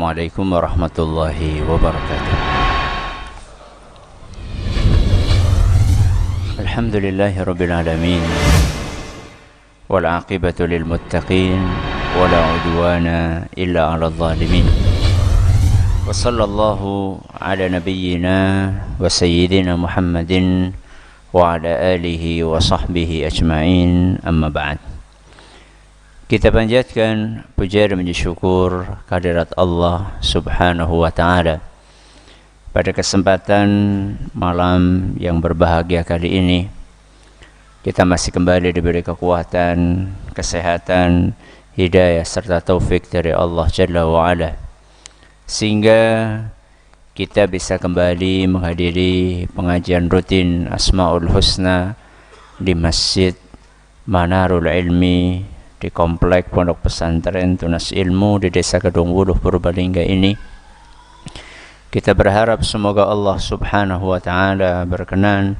Assalamualaikum warahmatullahi wabarakatuh. Alhamdulillahi rabbil alamin, wal aqibatu lil muttaqin, wala udwana illa 'alal zalimin. Wa sallallahu ala nabiyyina wa sayyidina Muhammadin wa ala alihi wa sahbihi ajma'in, amma ba'd. Kita panjatkan puja dan puji syukur kehadirat Allah Subhanahu wa taala. Pada kesempatan malam yang berbahagia kali ini, kita masih kembali diberi kekuatan, kesehatan, hidayah serta taufik dari Allah Jalla wa Ala, sehingga kita bisa kembali menghadiri pengajian rutin Asmaul Husna di Masjid Manarul Ilmi di Komplek Pondok Pesantren Tunas Ilmu di Desa Kedung Wuluh, Purbalingga ini. Kita berharap semoga Allah Subhanahu wa taala berkenan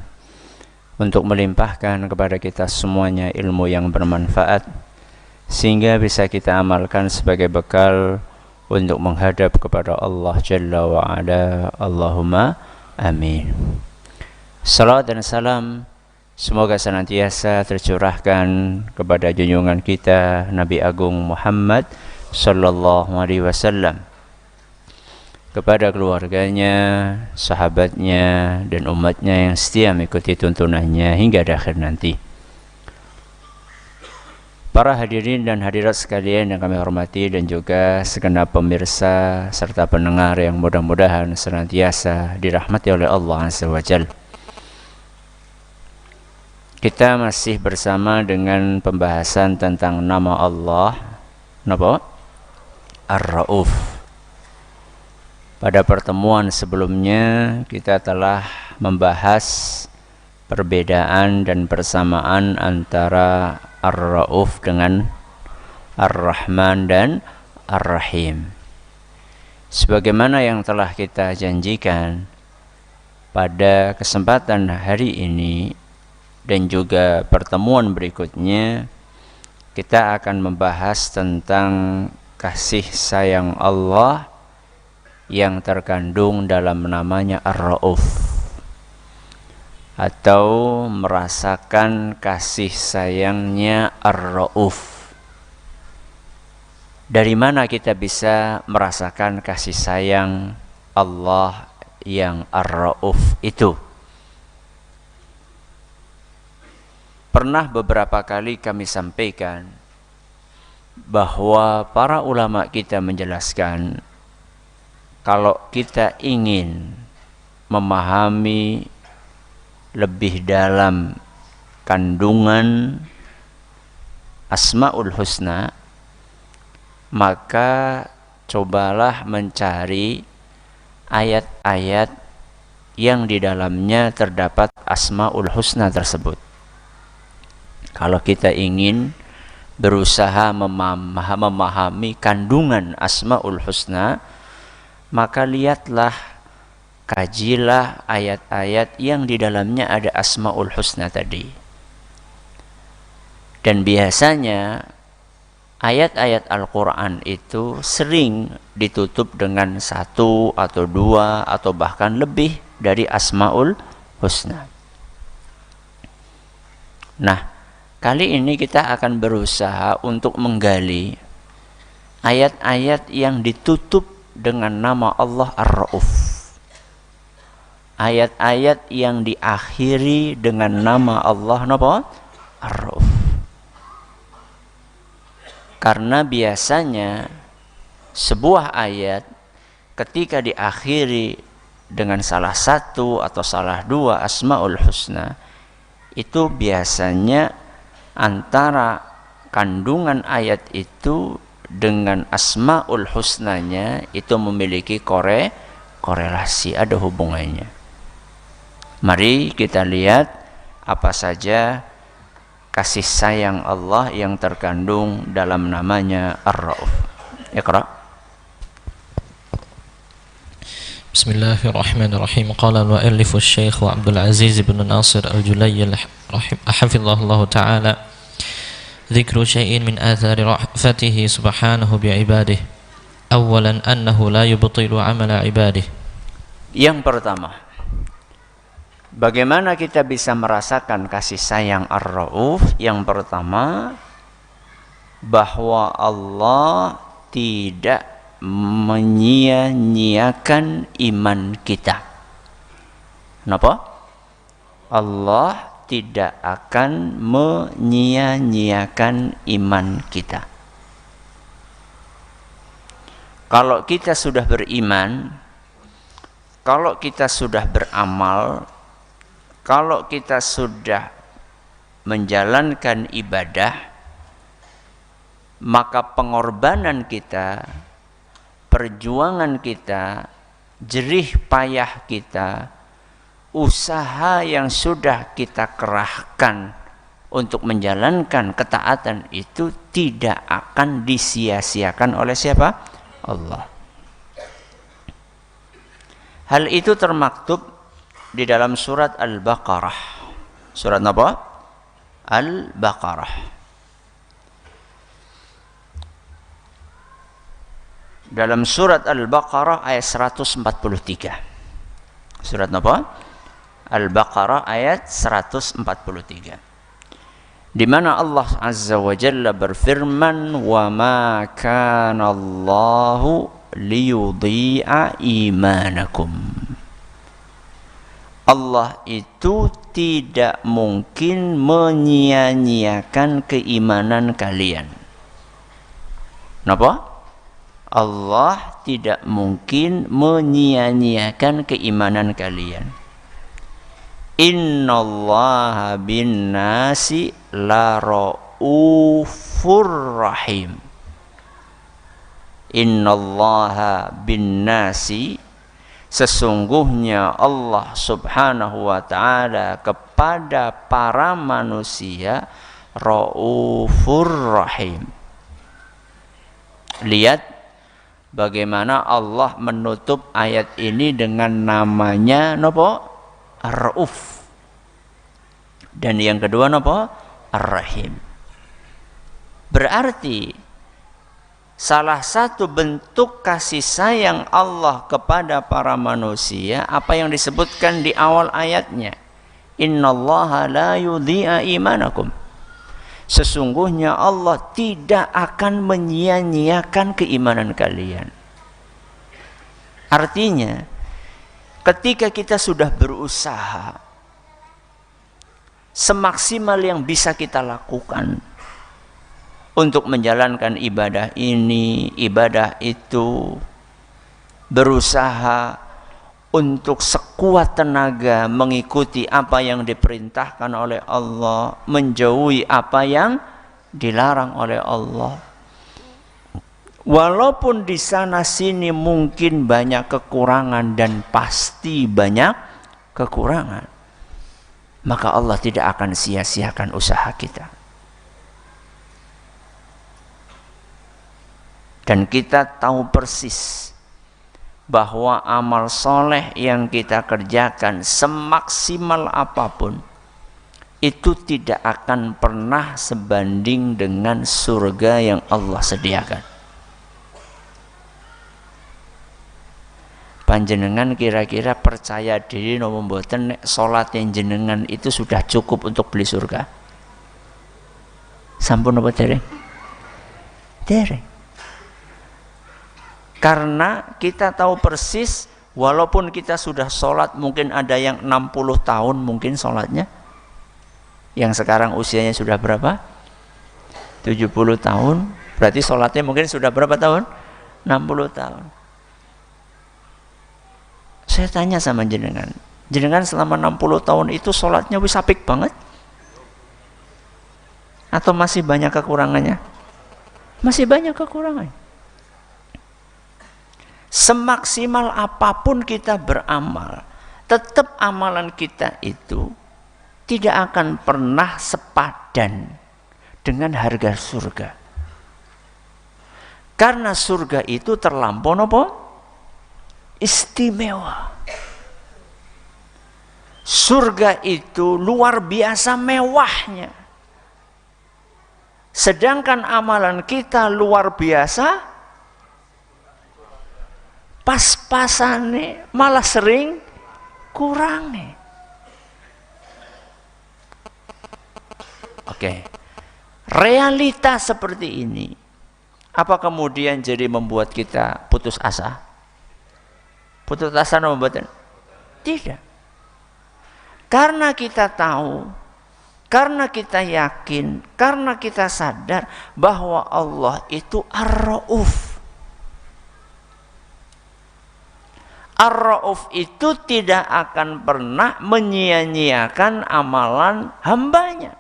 untuk melimpahkan kepada kita semuanya ilmu yang bermanfaat, sehingga bisa kita amalkan sebagai bekal untuk menghadap kepada Allah Jalla wa Ala. Allahumma amin. Salawat dan salam semoga senantiasa tercurahkan kepada junjungan kita Nabi Agung Muhammad sallallahu alaihi wasallam, kepada keluarganya, sahabatnya, dan umatnya yang setia mengikuti tuntunannya hingga akhir nanti. Para hadirin dan hadirat sekalian yang kami hormati, dan juga segenap pemirsa serta pendengar yang mudah-mudahan senantiasa dirahmati oleh Allah Azza wa Jalla. Kita masih bersama dengan pembahasan tentang nama Allah, nama Ar-Rauf. Pada pertemuan sebelumnya kita telah membahas perbedaan dan persamaan antara Ar-Rauf dengan Ar-Rahman dan Ar-Rahim. Sebagaimana yang telah kita janjikan, pada kesempatan hari ini dan juga pertemuan berikutnya, kita akan membahas tentang kasih sayang Allah yang terkandung dalam namanya Ar-Rauf, atau merasakan kasih sayangnya Ar-Rauf. Dari mana kita bisa merasakan kasih sayang Allah yang Ar-Rauf itu? Pernah beberapa kali kami sampaikan bahwa para ulama kita menjelaskan, kalau kita ingin memahami lebih dalam kandungan Asmaul Husna, maka cobalah mencari ayat-ayat yang di dalamnya terdapat Asmaul Husna tersebut. Kalau kita ingin berusaha memahami kandungan Asmaul Husna, maka lihatlah, kajilah ayat-ayat yang di dalamnya ada Asmaul Husna tadi. Dan biasanya ayat-ayat Al-Quran itu sering ditutup dengan satu atau dua atau bahkan lebih dari Asmaul Husna. Nah, kali ini kita akan berusaha untuk menggali ayat-ayat yang ditutup dengan nama Allah Ar-Rauf, ayat-ayat yang diakhiri dengan nama Allah Ar-Rauf. Karena biasanya sebuah ayat ketika diakhiri dengan salah satu atau salah dua Asmaul Husna, itu biasanya antara kandungan ayat itu dengan Asmaul Husnanya itu memiliki korelasi, ada hubungannya. Mari kita lihat apa saja kasih sayang Allah yang terkandung dalam namanya Ar-Rauf. Iqra. Bismillahirrahmanirrahim. Qala al-mu'allif asy-syaikh Abdul Aziz bin Nasir Al-Julayy hafizahullah ta'ala, ذكر شيء من آثار رأفته سبحانه بعباده أولا أنه لا يبطل عمل عباده. Yang pertama, bagaimana kita bisa merasakan kasih sayang Ar-Rauf? Yang pertama, bahwa Allah tidak menyia-nyiakan iman kita. Kenapa? Allah tidak akan menyia-nyiakan iman kita. Kalau kita sudah beriman, kalau kita sudah beramal, kalau kita sudah menjalankan ibadah, maka pengorbanan kita, perjuangan kita, jerih payah kita, usaha yang sudah kita kerahkan untuk menjalankan ketaatan itu tidak akan disia-siakan oleh siapa? Allah. Hal itu termaktub di dalam surat Al-Baqarah. Surat apa? Al-Baqarah. Dalam surat Al-Baqarah ayat 143. Surat apa? Al-Baqarah ayat 143. Di mana Allah Azza wa Jalla berfirman, "Wa ma kana Allahu liyudhi'a imanakum." Allah itu tidak mungkin menyia-nyiakan keimanan kalian. Kenapa? Allah tidak mungkin menyia-nyiakan keimanan kalian. Innallaha bin nasi la raufur rahim. Innallaha bin nasi, sesungguhnya Allah subhanahu wa ta'ala kepada para manusia raufur rahim. Lihat bagaimana Allah menutup ayat ini dengan namanya napa? Ar-Rauf. Dan yang kedua napa? Ar-Rahim. Berarti salah satu bentuk kasih sayang Allah kepada para manusia apa yang disebutkan di awal ayatnya. Innallaha la yudhi'a imanakum. Sesungguhnya Allah tidak akan menyia-nyiakan keimanan kalian. Artinya, ketika kita sudah berusaha semaksimal yang bisa kita lakukan untuk menjalankan ibadah ini, ibadah itu, berusaha untuk sekuat tenaga mengikuti apa yang diperintahkan oleh Allah, menjauhi apa yang dilarang oleh Allah. Walaupun di sana sini mungkin banyak kekurangan dan pasti banyak kekurangan, maka Allah tidak akan sia-siakan usaha kita. Dan kita tahu persis bahwa amal soleh yang kita kerjakan semaksimal apapun itu tidak akan pernah sebanding dengan surga yang Allah sediakan. Panjenengan kira-kira percaya diri nopo mboten nek salat yang jenengan itu sudah cukup untuk beli surga? Sampun apa dereng? Dereng. Karena kita tahu persis, walaupun kita sudah sholat, mungkin ada yang 60 tahun mungkin sholatnya. Yang sekarang usianya sudah berapa? 70 tahun. Berarti sholatnya mungkin sudah berapa tahun? 60 tahun. Saya tanya sama jenengan, jenengan selama 60 tahun itu sholatnya wis apik banget? Atau masih banyak kekurangannya? Masih banyak kekurangan. Semaksimal apapun kita beramal, tetap amalan kita itu tidak akan pernah sepadan dengan harga surga. Karena surga itu terlampau apa? Istimewa. Surga itu luar biasa mewahnya. Sedangkan amalan kita luar biasa pas-pasane malah sering kurangi. Oke. Realita seperti ini, apa kemudian jadi membuat kita putus asa? Putus asa membuat? Tidak. Karena kita tahu, karena kita yakin, karena kita sadar bahwa Allah itu Ar-Rauf. Ar-Rauf itu tidak akan pernah menyia-nyiakan amalan hambanya.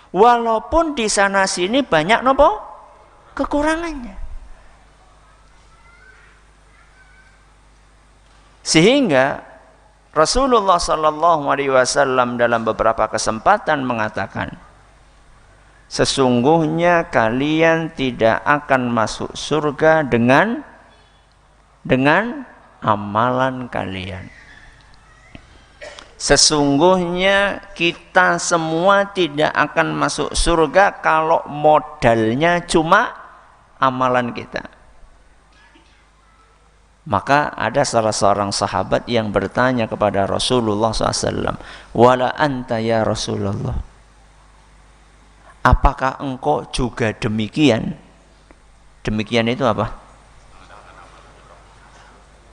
Walaupun di sana sini banyak nopo kekurangannya. Sehingga Rasulullah sallallahu alaihi wasallam dalam beberapa kesempatan mengatakan, sesungguhnya kalian tidak akan masuk surga dengan amalan kalian. Sesungguhnya kita semua tidak akan masuk surga kalau modalnya cuma amalan kita. Maka ada salah seorang sahabat yang bertanya kepada Rasulullah SAW, wala anta ya Rasulullah, apakah engkau juga demikian? Demikian itu apa?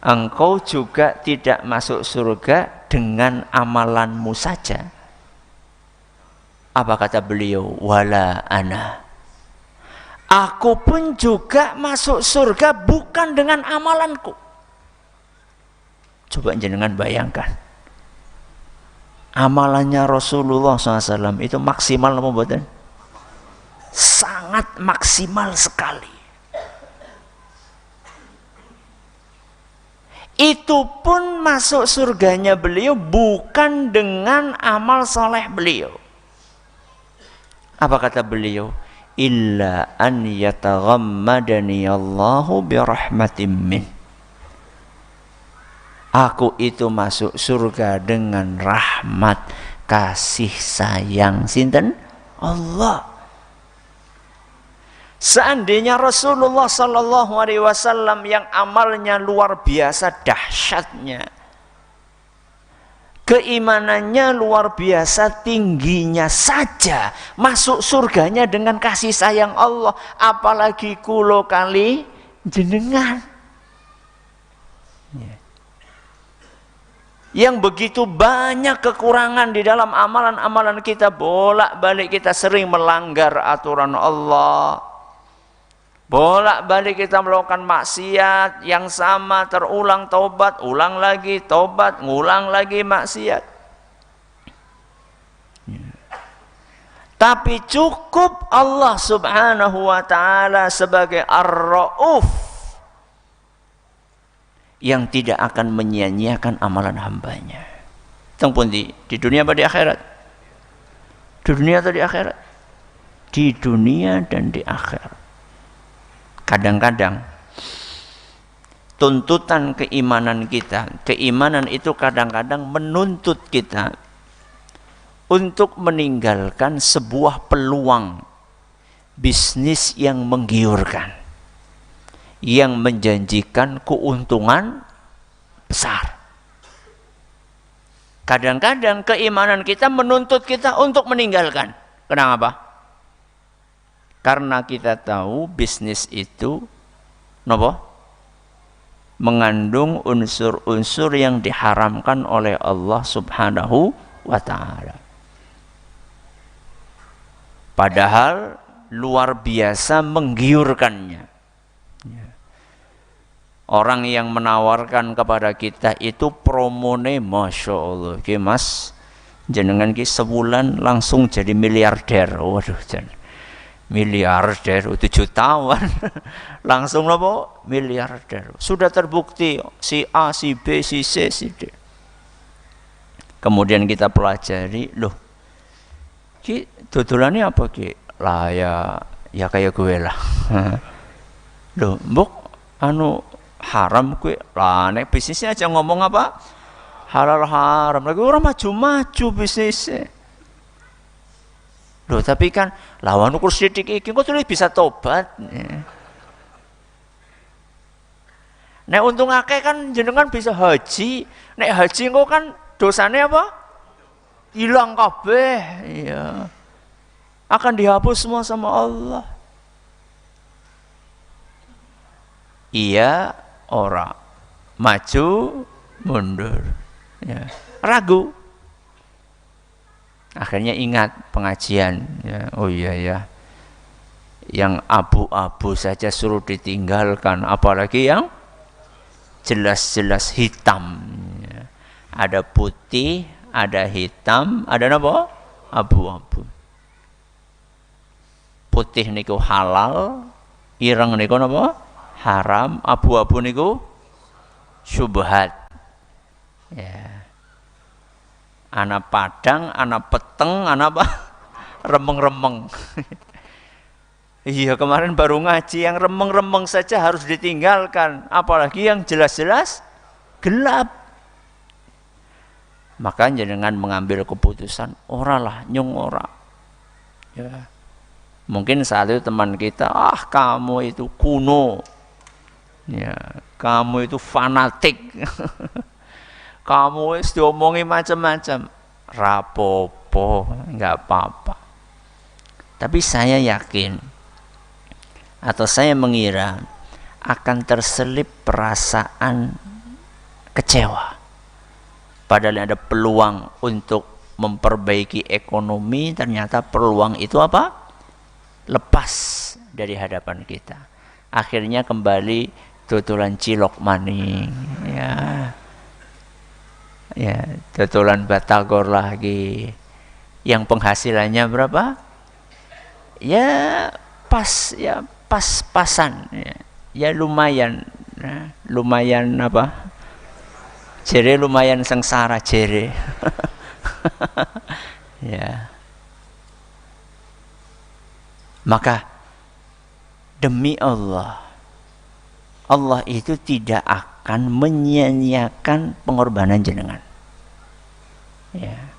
Engkau juga tidak masuk surga dengan amalanmu saja. Apa kata beliau? Wala ana. Aku pun juga masuk surga bukan dengan amalanku. Coba jenengan bayangkan. Amalannya Rasulullah SAW itu maksimal apa mboten? Sangat maksimal sekali. Itu pun masuk surganya beliau bukan dengan amal soleh beliau. Apa kata beliau? Illa an yataghammadani Allahu birahmatin min. Aku itu masuk surga dengan rahmat kasih sayang sinten? Allah. Seandainya Rasulullah sallallahu alaihi wasallam yang amalnya luar biasa dahsyatnya, keimanannya luar biasa tingginya saja, masuk surganya dengan kasih sayang Allah, apalagi kulo kali jenengan. Yang begitu banyak kekurangan di dalam amalan-amalan kita, bolak-balik kita sering melanggar aturan Allah. Bolak-balik kita melakukan maksiat yang sama terulang, taubat, ulang lagi, taubat, ngulang lagi maksiat. Tapi cukup Allah Subhanahu wa taala sebagai Ar-Rauf yang tidak akan menyia-nyiakan amalan hambanya. Tengpun di dunia apa di akhirat? Di dunia atau di akhirat? Di dunia dan di akhirat. Kadang-kadang tuntutan keimanan kita, keimanan itu kadang-kadang menuntut kita untuk meninggalkan sebuah peluang bisnis yang menggiurkan, yang menjanjikan keuntungan besar. Kadang-kadang keimanan kita menuntut kita untuk meninggalkan. Kenapa? Karena kita tahu bisnis itu napa? Mengandung unsur-unsur yang diharamkan oleh Allah Subhanahu wa taala. Padahal luar biasa menggiurkannya. Orang yang menawarkan kepada kita itu promone Masya Allah. Oke mas, jenengan ki sebulan langsung jadi miliarder. Waduh jangan. Miliarder 7 tahun langsung apa? Miliarder. Sudah terbukti si A, si B, si C, si D. Kemudian kita pelajari, loh ki dodolannya apa ki? Lah ya kayak gue lah. Loh mbok anu haram gue lah, nek bisnisnya aja ngomong apa? Halal haram. Lagi orang maju-maju bisnisnya. Loh tapi kan lawan ukur sedikit iki kok tulis bisa tobat. Nek untung akeh kan jenengan bisa haji. Nek haji engko kan dosane apa? Hilang kabeh. Iya. Akan dihapus semua sama Allah. Iya, ora. Maju, mundur. Ya. Ragu. Akhirnya ingat pengajian. Ya. Oh iya ya. Yang abu-abu saja suruh ditinggalkan, apalagi yang jelas-jelas hitam. Ya. Ada putih, ada hitam, ada apa? Abu-abu. Putih niku halal, ireng niku apa? Haram, abu-abu niku syubhat. Ya. Ana padang, ana peteng, ana apa? Remeng-remeng. Iya, kemarin baru ngaji, yang remeng-remeng saja harus ditinggalkan, apalagi yang jelas-jelas gelap. Maka jenengan mengambil keputusan, oralah nyung ora. Ya. Mungkin saat itu teman kita, kamu itu kuno. Ya, kamu itu fanatik. Kamu wis diomongi macam-macam. Rapopo, enggak apa-apa. Tapi saya yakin atau saya mengira akan terselip perasaan kecewa. Padahal ada peluang untuk memperbaiki ekonomi, ternyata peluang itu apa? Lepas dari hadapan kita. Akhirnya kembali tutulan cilok maning. Ya, tutulan batagor lagi. Yang penghasilannya berapa? Ya pas-pasan. Ya lumayan. Nah, lumayan apa? Jere lumayan sengsara jere. Ya. Maka demi Allah, Allah itu tidak akan menyia-nyiakan pengorbanan jenengan. Ya.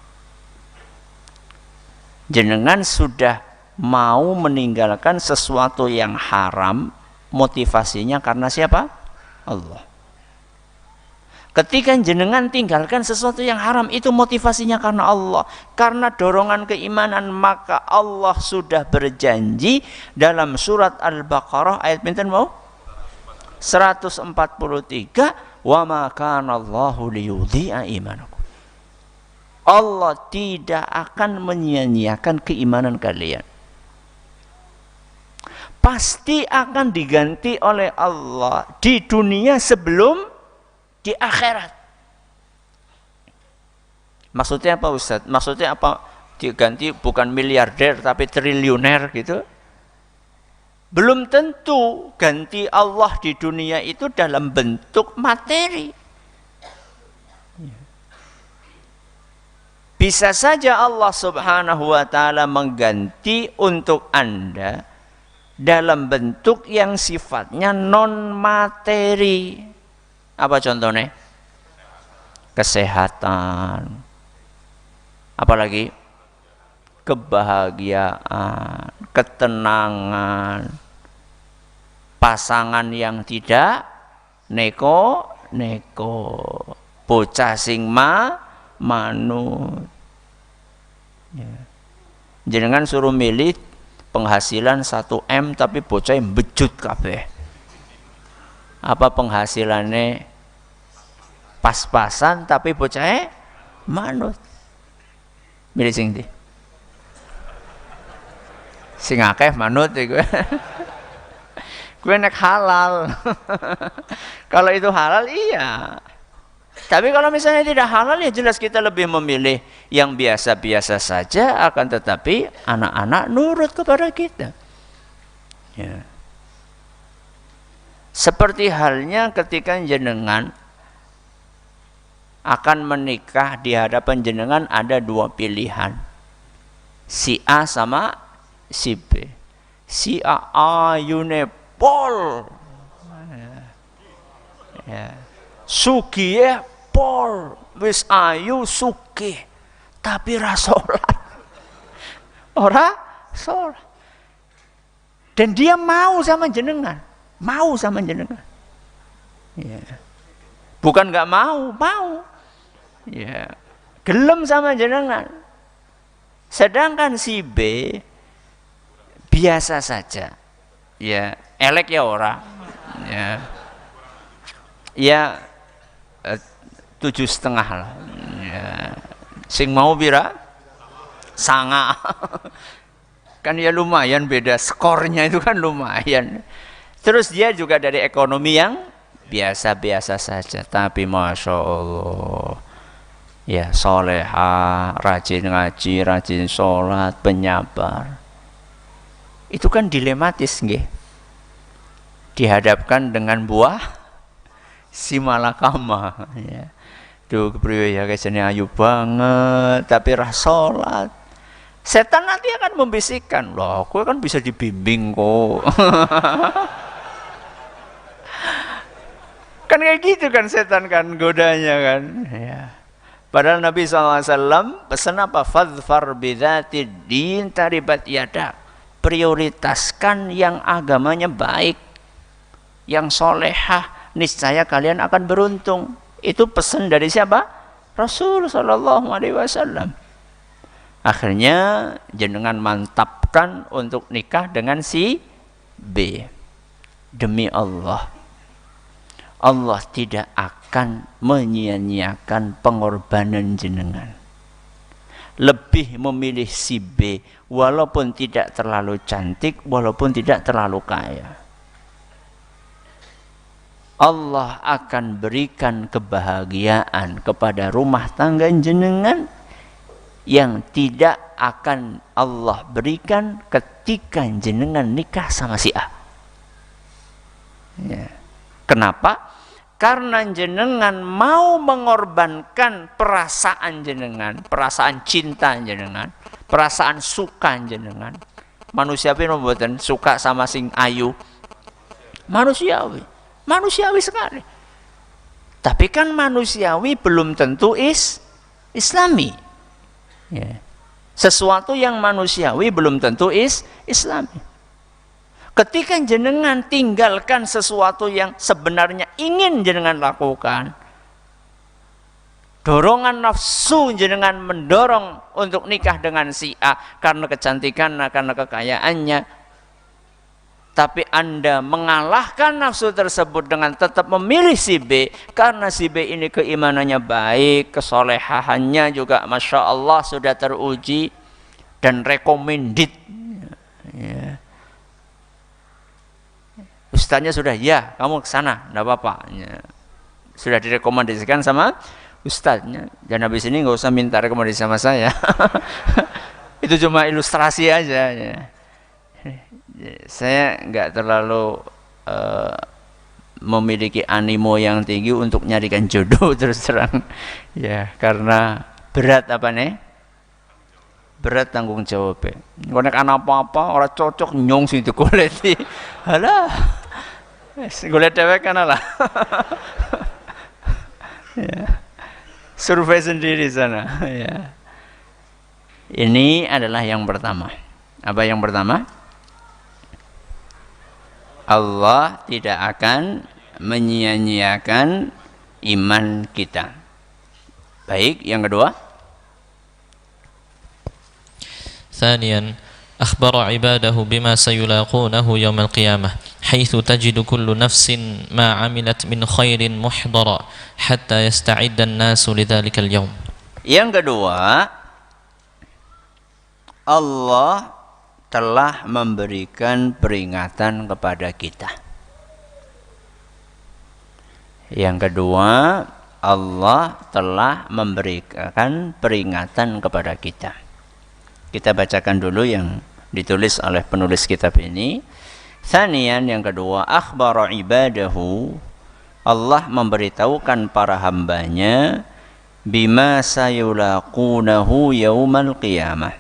Jenengan sudah mau meninggalkan sesuatu yang haram, motivasinya karena siapa? Allah. Ketika jenengan tinggalkan sesuatu yang haram, itu motivasinya karena Allah, karena dorongan keimanan, maka Allah sudah berjanji dalam surat Al-Baqarah ayat pinten mau? 143, wa ma kana Allahu liyudhi'a imanakum. Allah tidak akan menyia-nyiakan keimanan kalian. Pasti akan diganti oleh Allah di dunia sebelum di akhirat. Maksudnya apa Ustaz? Maksudnya apa? Diganti bukan miliarder tapi triliuner gitu? Belum tentu ganti Allah di dunia itu dalam bentuk materi. Bisa saja Allah Subhanahu wa ta'ala mengganti untuk Anda dalam bentuk yang sifatnya non materi. Apa contohnya? Kesehatan. Apalagi? Kebahagiaan, ketenangan, pasangan yang tidak neko-neko, bocah sing manut. Ya. Jenengan suruh milih penghasilan 1M tapi bocah yang bejut kabeh. Apa penghasilannya pas-pasan tapi bocahnya manut? Milih sing ndi? Sing akeh manut iku. Gue nek halal. Kalau itu halal iya. Tapi kalau misalnya tidak halal ya jelas kita lebih memilih yang biasa-biasa saja, akan tetapi anak-anak nurut kepada kita. Ya. Seperti halnya ketika jenengan akan menikah, di hadapan jenengan ada dua pilihan. Si A sama si B. Si A ayune pol. Ya. Sugih pol, wis ayu sugih, tapi ra salat. Ora salat. Dan dia mau sama jenengan, mau sama jenengan. Ya. Bukan nggak mau, mau. Ya. Gelem sama jenengan. Sedangkan si B biasa saja. Ya, elek ya ora. Ya. Ya 7,5 lah. Ya. Sing mau pira? Sanga. Kan ya lumayan beda skornya itu kan lumayan. Terus dia juga dari ekonomi yang biasa-biasa saja, tapi masya Allah, ya soleha, rajin ngaji, rajin sholat, penyabar. Itu kan dilematis, nggih. Dihadapkan dengan buah si malakama. Ya. Duh, kepriwe ya kayaknya ayu banget, tapi rah sholat. Setan nanti akan membisikkan, loh, kowe kan bisa dibimbing kok. Kan kayak gitu kan setan kan godanya kan. Ya. Padahal Nabi SAW pesan apa? Fadfar bidzatid din taribat yadak. Prioritaskan yang agamanya baik, yang solehah, niscaya kalian akan beruntung. Itu pesan dari siapa? Rasul SAW. Akhirnya jenengan mantapkan untuk nikah dengan si B. Demi Allah, Allah tidak akan menyia-nyiakan pengorbanan jenengan. Lebih memilih si B walaupun tidak terlalu cantik, walaupun tidak terlalu kaya. Allah akan berikan kebahagiaan kepada rumah tangga jenengan yang tidak akan Allah berikan ketika jenengan nikah sama si A. Ya. Kenapa? Karena jenengan mau mengorbankan perasaan jenengan, perasaan cinta jenengan, perasaan suka jenengan. Manusia pun membuatkan suka sama sing ayu, manusiawi, manusiawi sekali. Tapi kan manusiawi belum tentu islami. Ya. Sesuatu yang manusiawi belum tentu islami. Ketika jenengan tinggalkan sesuatu yang sebenarnya ingin jenengan lakukan, dorongan nafsu jenengan mendorong untuk nikah dengan si A karena kecantikan, karena kekayaannya, tapi Anda mengalahkan nafsu tersebut dengan tetap memilih si B karena si B ini keimanannya baik, kesolehahannya juga Masya Allah sudah teruji dan recommended. Ya. Ustaznya sudah, ya kamu ke sana, enggak apa-apa. Ya. Sudah direkomendasikan sama ustaznya. Dan habis ini nggak usah minta rekomendasi sama saya. Itu cuma ilustrasi aja. Ya. Saya nggak terlalu memiliki animo yang tinggi untuk nyarikan jodoh terus terang. Ya, karena berat apa nih? Berat tanggung jawabnya. Konek anak apa-apa orang cocok nyong sing digoleti. Halah. Golek dewek kan lah. Ya. Survei sendiri sana, ya. Ini adalah yang pertama. Apa yang pertama? Allah tidak akan menyia-nyiakan iman kita. Baik, yang kedua. ثانيا أخبر عباده بما سيلاقونه يوم القيامة حيث تجد كل نفس ما عملت من خير محضرا حتى يستعد الناس لذلك اليوم. Yang kedua, Allah telah memberikan peringatan kepada kita. Yang kedua, Allah telah memberikan peringatan kepada kita. Kita bacakan dulu yang ditulis oleh penulis kitab ini. Tsaniyan, yang kedua, akhbara ibadahu, Allah memberitahukan para hambanya bima sayulaqunahu yaumal qiyamah.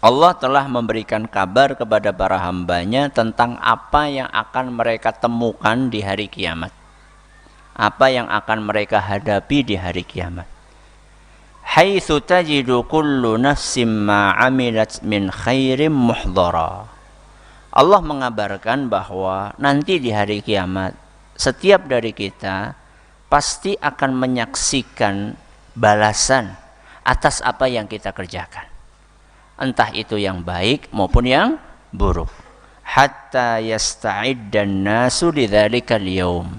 Allah telah memberikan kabar kepada para hambanya tentang apa yang akan mereka temukan di hari kiamat, apa yang akan mereka hadapi di hari kiamat. Haitsu tajidu kullu nafsin ma 'amilat min khairin muhdhara. Allah mengabarkan bahwa nanti di hari kiamat setiap dari kita pasti akan menyaksikan balasan atas apa yang kita kerjakan. Entah itu yang baik maupun yang buruk. Hatta yasta'iddan nasu lidzalikal yaum.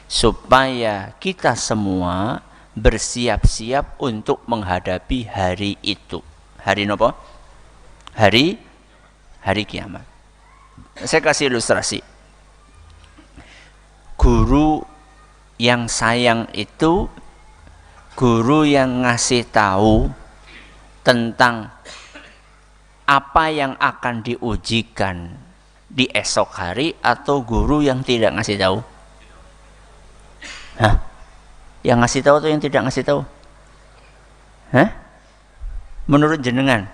Supaya kita semua bersiap-siap untuk menghadapi hari itu. Hari apa? Hari kiamat. Saya kasih ilustrasi. Guru yang sayang itu guru yang ngasih tahu tentang apa yang akan diujikan di esok hari, atau guru yang tidak ngasih tahu? Hah? Yang ngasih tahu atau yang tidak ngasih tahu? Hah? Menurut jenengan,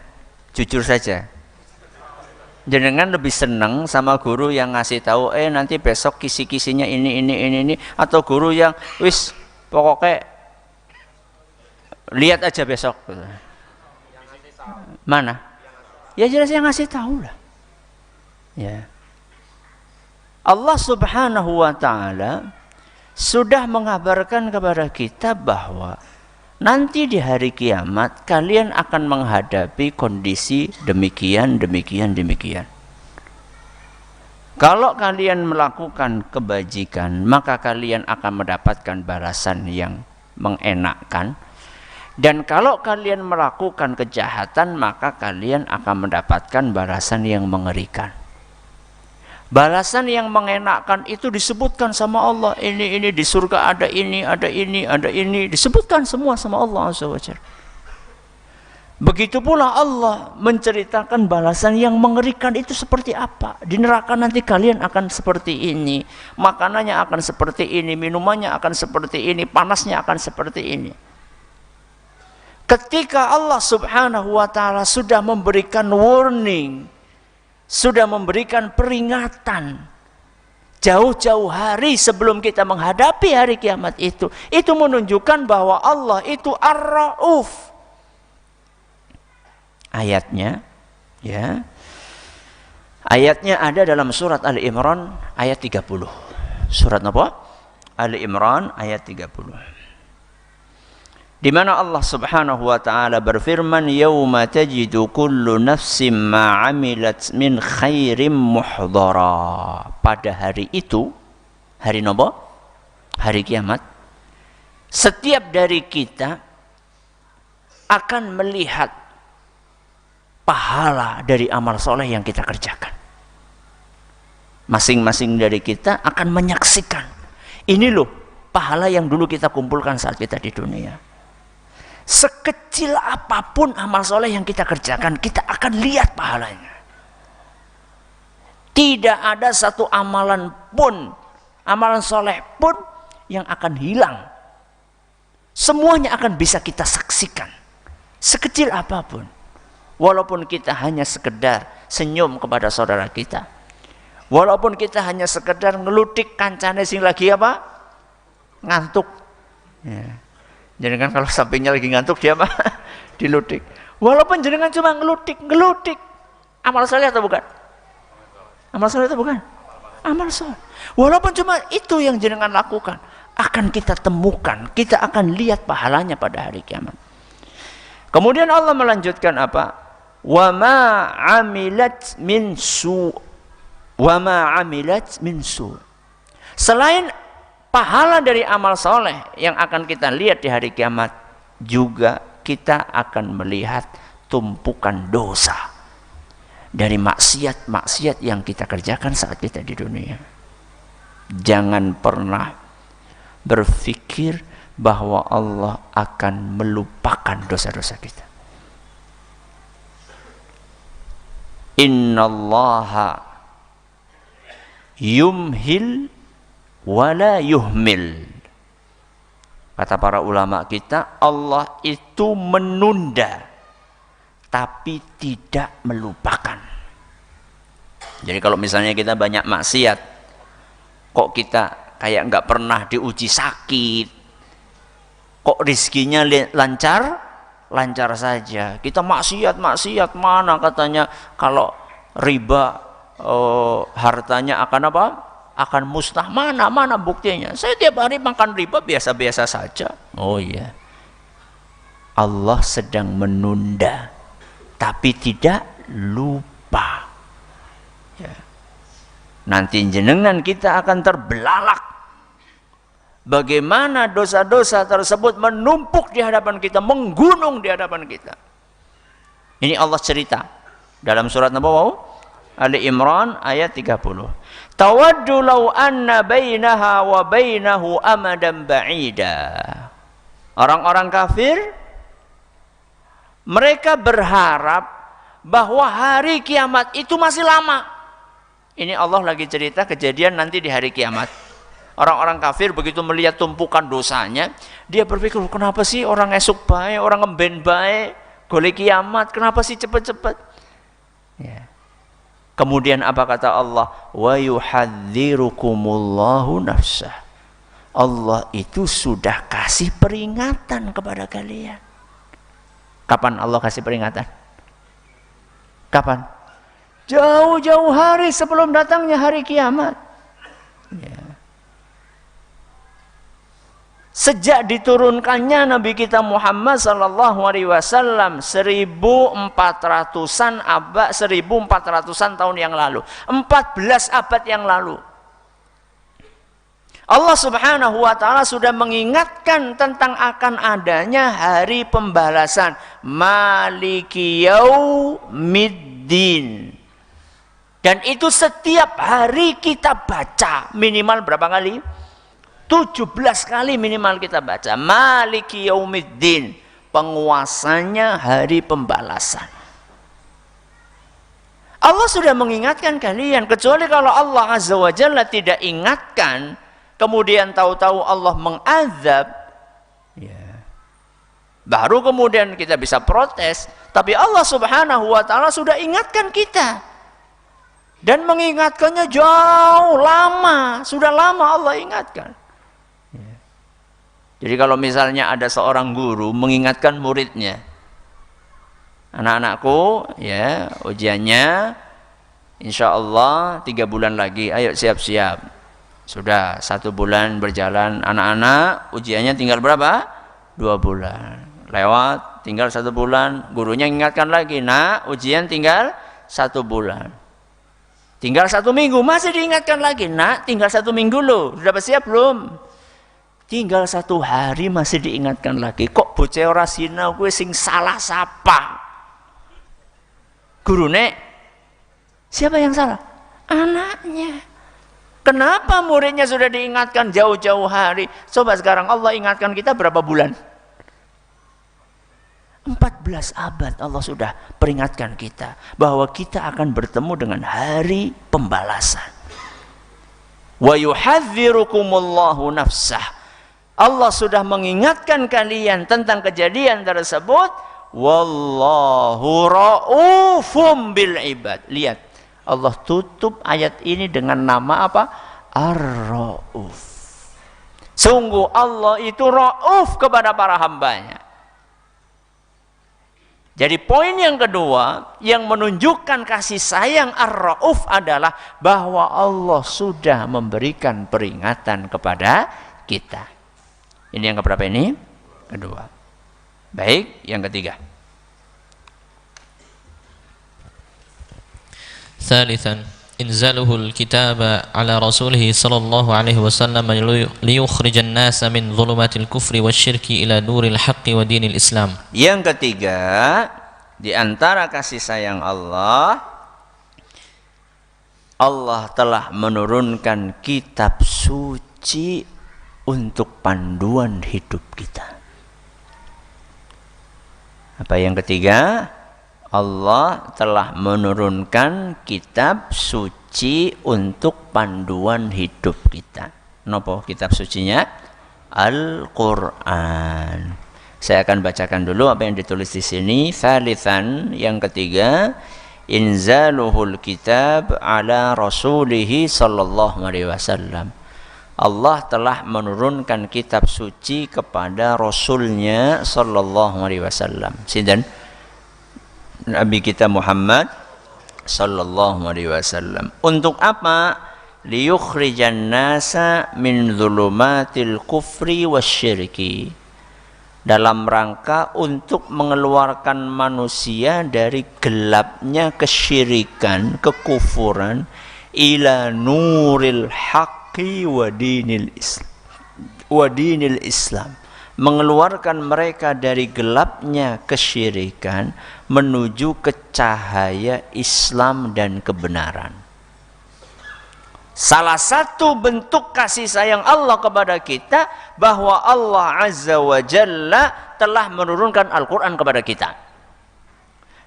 jujur saja, jenengan lebih senang sama guru yang ngasih tahu nanti besok kisi-kisinya ini, atau guru yang wis pokoknya lihat aja besok? Mana? Ya jelas yang ngasih tahu lah. Ya. Allah Subhanahu wa taala sudah mengabarkan kepada kita bahwa nanti di hari kiamat kalian akan menghadapi kondisi demikian. Kalau kalian melakukan kebajikan, maka kalian akan mendapatkan balasan yang mengenakkan. Dan kalau kalian melakukan kejahatan, maka kalian akan mendapatkan balasan yang mengerikan. Balasan yang mengenakkan itu disebutkan sama Allah. Ini di surga ada ini, disebutkan semua sama Allah Azza wa Jalla. Begitu pula Allah menceritakan balasan yang mengerikan itu seperti apa. Di neraka nanti kalian akan seperti ini, makanannya akan seperti ini, minumannya akan seperti ini, panasnya akan seperti ini. Ketika Allah Subhanahu wa taala sudah memberikan warning, sudah memberikan peringatan jauh-jauh hari sebelum kita menghadapi hari kiamat itu menunjukkan bahwa Allah itu Ar-Rauf. Ayatnya ya. Ayatnya ada dalam surat Ali Imran ayat 30. Surat apa? Ali Imran ayat 30. Di mana Allah Subhanahu wa taala berfirman, "Yauma tajidu kullu nafsin ma 'amilat min khairin muhdara." Pada hari itu, hari nopo? Hari kiamat. Setiap dari kita akan melihat pahala dari amal soleh yang kita kerjakan. Masing-masing dari kita akan menyaksikan, ini loh pahala yang dulu kita kumpulkan saat kita di dunia. Sekecil apapun amal soleh yang kita kerjakan, kita akan lihat pahalanya. Tidak ada satu amalan pun, amalan soleh pun yang akan hilang. Semuanya akan bisa kita saksikan, sekecil apapun. Walaupun kita hanya sekedar senyum kepada saudara kita, walaupun kita hanya sekedar ngelutik kancane sing lagi apa? Ngantuk. Ya. Jenengan kalau sampingnya lagi ngantuk dia apa? Dilutik. Walaupun jenengan cuma ngelutik. Amal soleh atau bukan? Amal soleh atau bukan? Amal soleh. Walaupun cuma itu yang jenengan lakukan, akan kita temukan, kita akan lihat pahalanya pada hari kiamat. Kemudian Allah melanjutkan apa? Wa ma 'amilat min su. Selain pahala dari amal soleh yang akan kita lihat di hari kiamat, juga kita akan melihat tumpukan dosa dari maksiat yang kita kerjakan saat kita di dunia. Jangan pernah berpikir bahwa Allah akan melupakan dosa-dosa kita. Innallaha yumhil wala yuhmil. Kata para ulama kita, Allah itu menunda tapi tidak melupakan. Jadi kalau misalnya kita banyak maksiat, kok kita kayak nggak pernah diuji sakit, kok rizkinya lancar saja. Kita maksiat mana katanya kalau riba hartanya akan apa? akan musnah. Mana buktinya? Saya tiap hari makan riba biasa-biasa saja. Oh iya. Allah sedang menunda, tapi tidak lupa. Ya. Nanti jenengan kita akan terbelalak. Bagaimana dosa-dosa tersebut menumpuk di hadapan kita, menggunung di hadapan kita. Ini Allah cerita dalam surat Nabawi Ali Imran ayat 30. Tawaddu law anna bainaha wa bainahu amadan ba'ida. Orang-orang kafir mereka berharap bahwa hari kiamat itu masih lama. Ini Allah lagi cerita kejadian nanti di hari kiamat. Orang-orang kafir begitu melihat tumpukan dosanya, dia berpikir, kenapa sih orang esuk bae, orang ngemben bae, golek kiamat, kenapa sih cepet-cepet? Ya. Kemudian apa kata Allah? Wa yuhadzirukumullahu nafsah. Allah itu sudah kasih peringatan kepada kalian. Kapan Allah kasih peringatan? Kapan? Jauh-jauh hari sebelum datangnya hari kiamat. Ya. Sejak diturunkannya Nabi kita Muhammad sallallahu alaihi wasallam 1400-an abad, 1400-an tahun yang lalu, 14 abad yang lalu, Allah Subhanahu wa taala sudah mengingatkan tentang akan adanya hari pembalasan, Maliki Yaumiddin. Dan itu setiap hari kita baca minimal berapa kali? 17 kali minimal kita baca. Maliki Yaumiddin, penguasanya hari pembalasan. Allah sudah mengingatkan kalian, kecuali kalau Allah Azza wa Jalla tidak ingatkan, kemudian tahu-tahu Allah mengazab, ya, baru kemudian kita bisa protes. Tapi Allah Subhanahu wa taala sudah ingatkan kita, dan mengingatkannya jauh lama, sudah lama Allah ingatkan. Ya. Jadi kalau misalnya ada seorang guru mengingatkan muridnya, anak-anakku, ya, ujiannya insya Allah 3 bulan lagi, ayo siap-siap. Sudah 1 bulan berjalan, anak-anak ujiannya tinggal berapa? 2 bulan. Lewat, tinggal 1 bulan, gurunya ingatkan lagi, nak, ujian tinggal 1 bulan. Tinggal 1 minggu, masih diingatkan lagi, nak, tinggal 1 minggu loh, sudah siap belum? Tinggal 1 hari masih diingatkan lagi. Kok bocah ora sinau, kowe sing salah sapa? Gurune, siapa yang salah? Anaknya. Kenapa muridnya sudah diingatkan jauh-jauh hari? Coba sekarang Allah ingatkan kita berapa bulan? 14 abad Allah sudah peringatkan kita bahwa kita akan bertemu dengan hari pembalasan. Wa yuhadzirukumullahu nafsah. Allah sudah mengingatkan kalian tentang kejadian tersebut. Wallahu ra'ufum bil ibad. Lihat, Allah tutup ayat ini dengan nama apa? Ar-Ra'uf. Sungguh Allah itu Ra'uf kepada para hambanya. Jadi poin yang kedua yang menunjukkan kasih sayang Ar-Ra'uf adalah bahwa Allah sudah memberikan peringatan kepada kita. Ini yang keberapa ini? Kedua. Baik, yang ketiga. ثالثا إنزاله الكتاب على رسوله صلى الله عليه وسلم ليخرج الناس من ظلمات الكفر والشرك إلى نور الحق ودين الإسلام. Yang ketiga, di antara kasih sayang Allah, Allah telah menurunkan kitab suci untuk panduan hidup kita. Apa yang ketiga? Allah telah menurunkan kitab suci untuk panduan hidup kita. Nopo kitab sucinya? Al-Quran. Saya akan bacakan dulu apa yang ditulis di sini. Thalithan, yang ketiga, inzaluhul kitab ala rasulihi sallallahu alaihi wasallam. Allah telah menurunkan kitab suci kepada Rasulnya sallallahu alaihi wasallam. Sinten? Nabi kita Muhammad sallallahu alaihi wasallam. Untuk apa? liyukhrijan nasa min dhulumatil kufri wasyirki, dalam rangka untuk mengeluarkan manusia dari gelapnya kesyirikan, kekufuran, ila nuril haqqi wa dinil Islam, mengeluarkan mereka dari gelapnya kesyirikan menuju ke cahaya Islam dan kebenaran. Salah satu bentuk kasih sayang Allah kepada kita bahwa Allah Azza wa Jalla telah menurunkan Al-Quran kepada kita.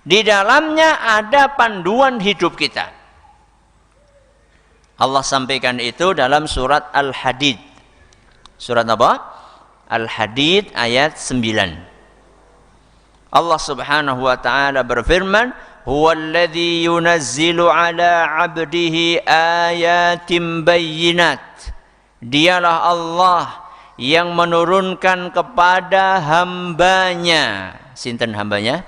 Di dalamnya ada panduan hidup kita. Allah sampaikan itu dalam surat Al-Hadid. Surat apa? Al-Hadid ayat 9. Allah Subhanahu wa taala berfirman, huwallazi yunazzilu ala 'abdihi ayatin bayyinat. Dialah Allah yang menurunkan kepada hambanya. Sinten hambanya?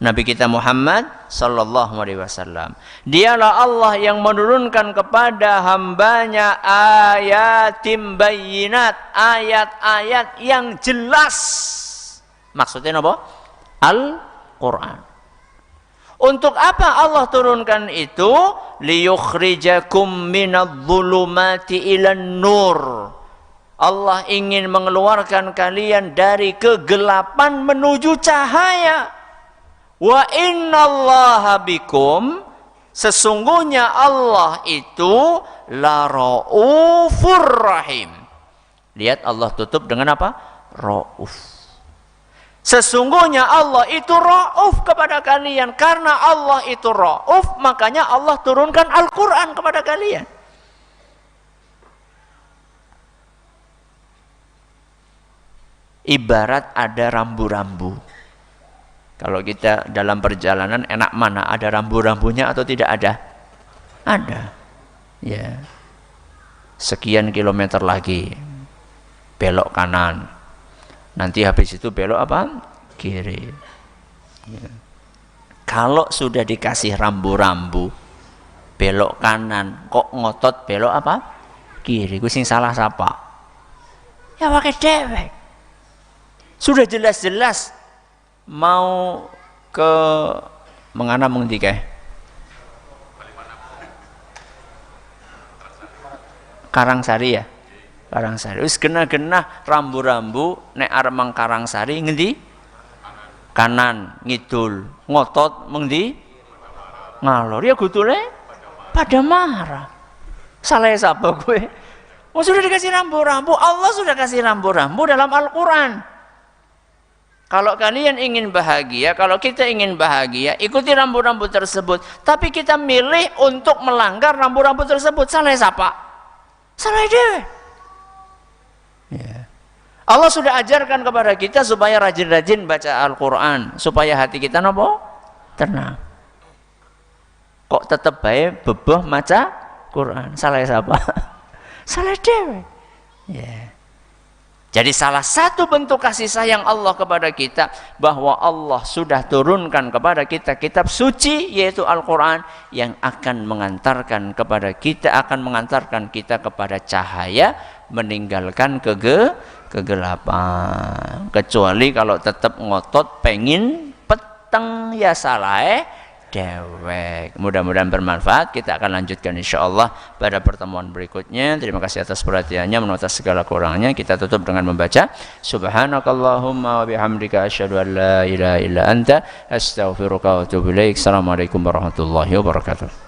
Nabi kita Muhammad sallallahu alaihi wasallam. Dialah Allah yang menurunkan kepada hambanya ayatin bayyinat, ayat-ayat yang jelas. Maksudnya apa? Al-Quran. Untuk apa Allah turunkan itu? Liyukhrijakum minadh-dhulumati ilan nur. Allah ingin mengeluarkan kalian dari kegelapan menuju cahaya. Wa innallaha bikum, sesungguhnya Allah itu la raufur rahim. Lihat Allah tutup dengan apa? Rauf. Sesungguhnya Allah itu Rauf kepada kalian. Karena Allah itu Rauf, makanya Allah turunkan Al-Quran kepada kalian. Ibarat ada rambu-rambu. Kalau kita dalam perjalanan enak mana? Ada rambu-rambunya atau tidak ada? Ada. Ya. Sekian kilometer lagi belok kanan. Nanti habis itu belok apa? Kiri. Ya. Kalau sudah dikasih rambu-rambu, belok kanan, kok ngotot belok apa? Kiri. Ku sing salah siapa? Ya pakai dewek. Sudah jelas-jelas mau ke mengana mengendike? Karangsari ya? Karangsari. Wis genah-genah rambu-rambu nek arep mang Karangsari ngendi? Kanan, ngidul. Ngotot mengendi? Ngalor. Ya gutule pada marah. Salah siapa gue? Oh, sudah dikasih rambu-rambu. Allah sudah kasih rambu-rambu dalam Al-Quran. Kalau kalian ingin bahagia, kalau kita ingin bahagia, ikuti rambu-rambu tersebut. Tapi kita milih untuk melanggar rambu-rambu tersebut. Salah siapa? Salah dia. Ya. Allah sudah ajarkan kepada kita supaya rajin-rajin baca Al-Quran, supaya hati kita nopo tenang. Kok tetap baik beboh maca Quran? Salah siapa? Salah dewe. Ya. Jadi salah satu bentuk kasih sayang Allah kepada kita bahwa Allah sudah turunkan kepada kita kitab suci yaitu Al-Quran yang akan mengantarkan kepada kita, akan mengantarkan kita kepada cahaya, meninggalkan kegelapan. Kecuali kalau tetap ngotot pengen peteng ya salah dewek. Mudah-mudahan bermanfaat. Kita akan lanjutkan insyaallah pada pertemuan berikutnya. Terima kasih atas perhatiannya, menurut segala kurangnya. Kita tutup dengan membaca subhanakallahumma wa bihamdika asyhadu an la ilaha illa anta astaghfiruka wa atubu ilaik. Assalamualaikum warahmatullahi wabarakatuh.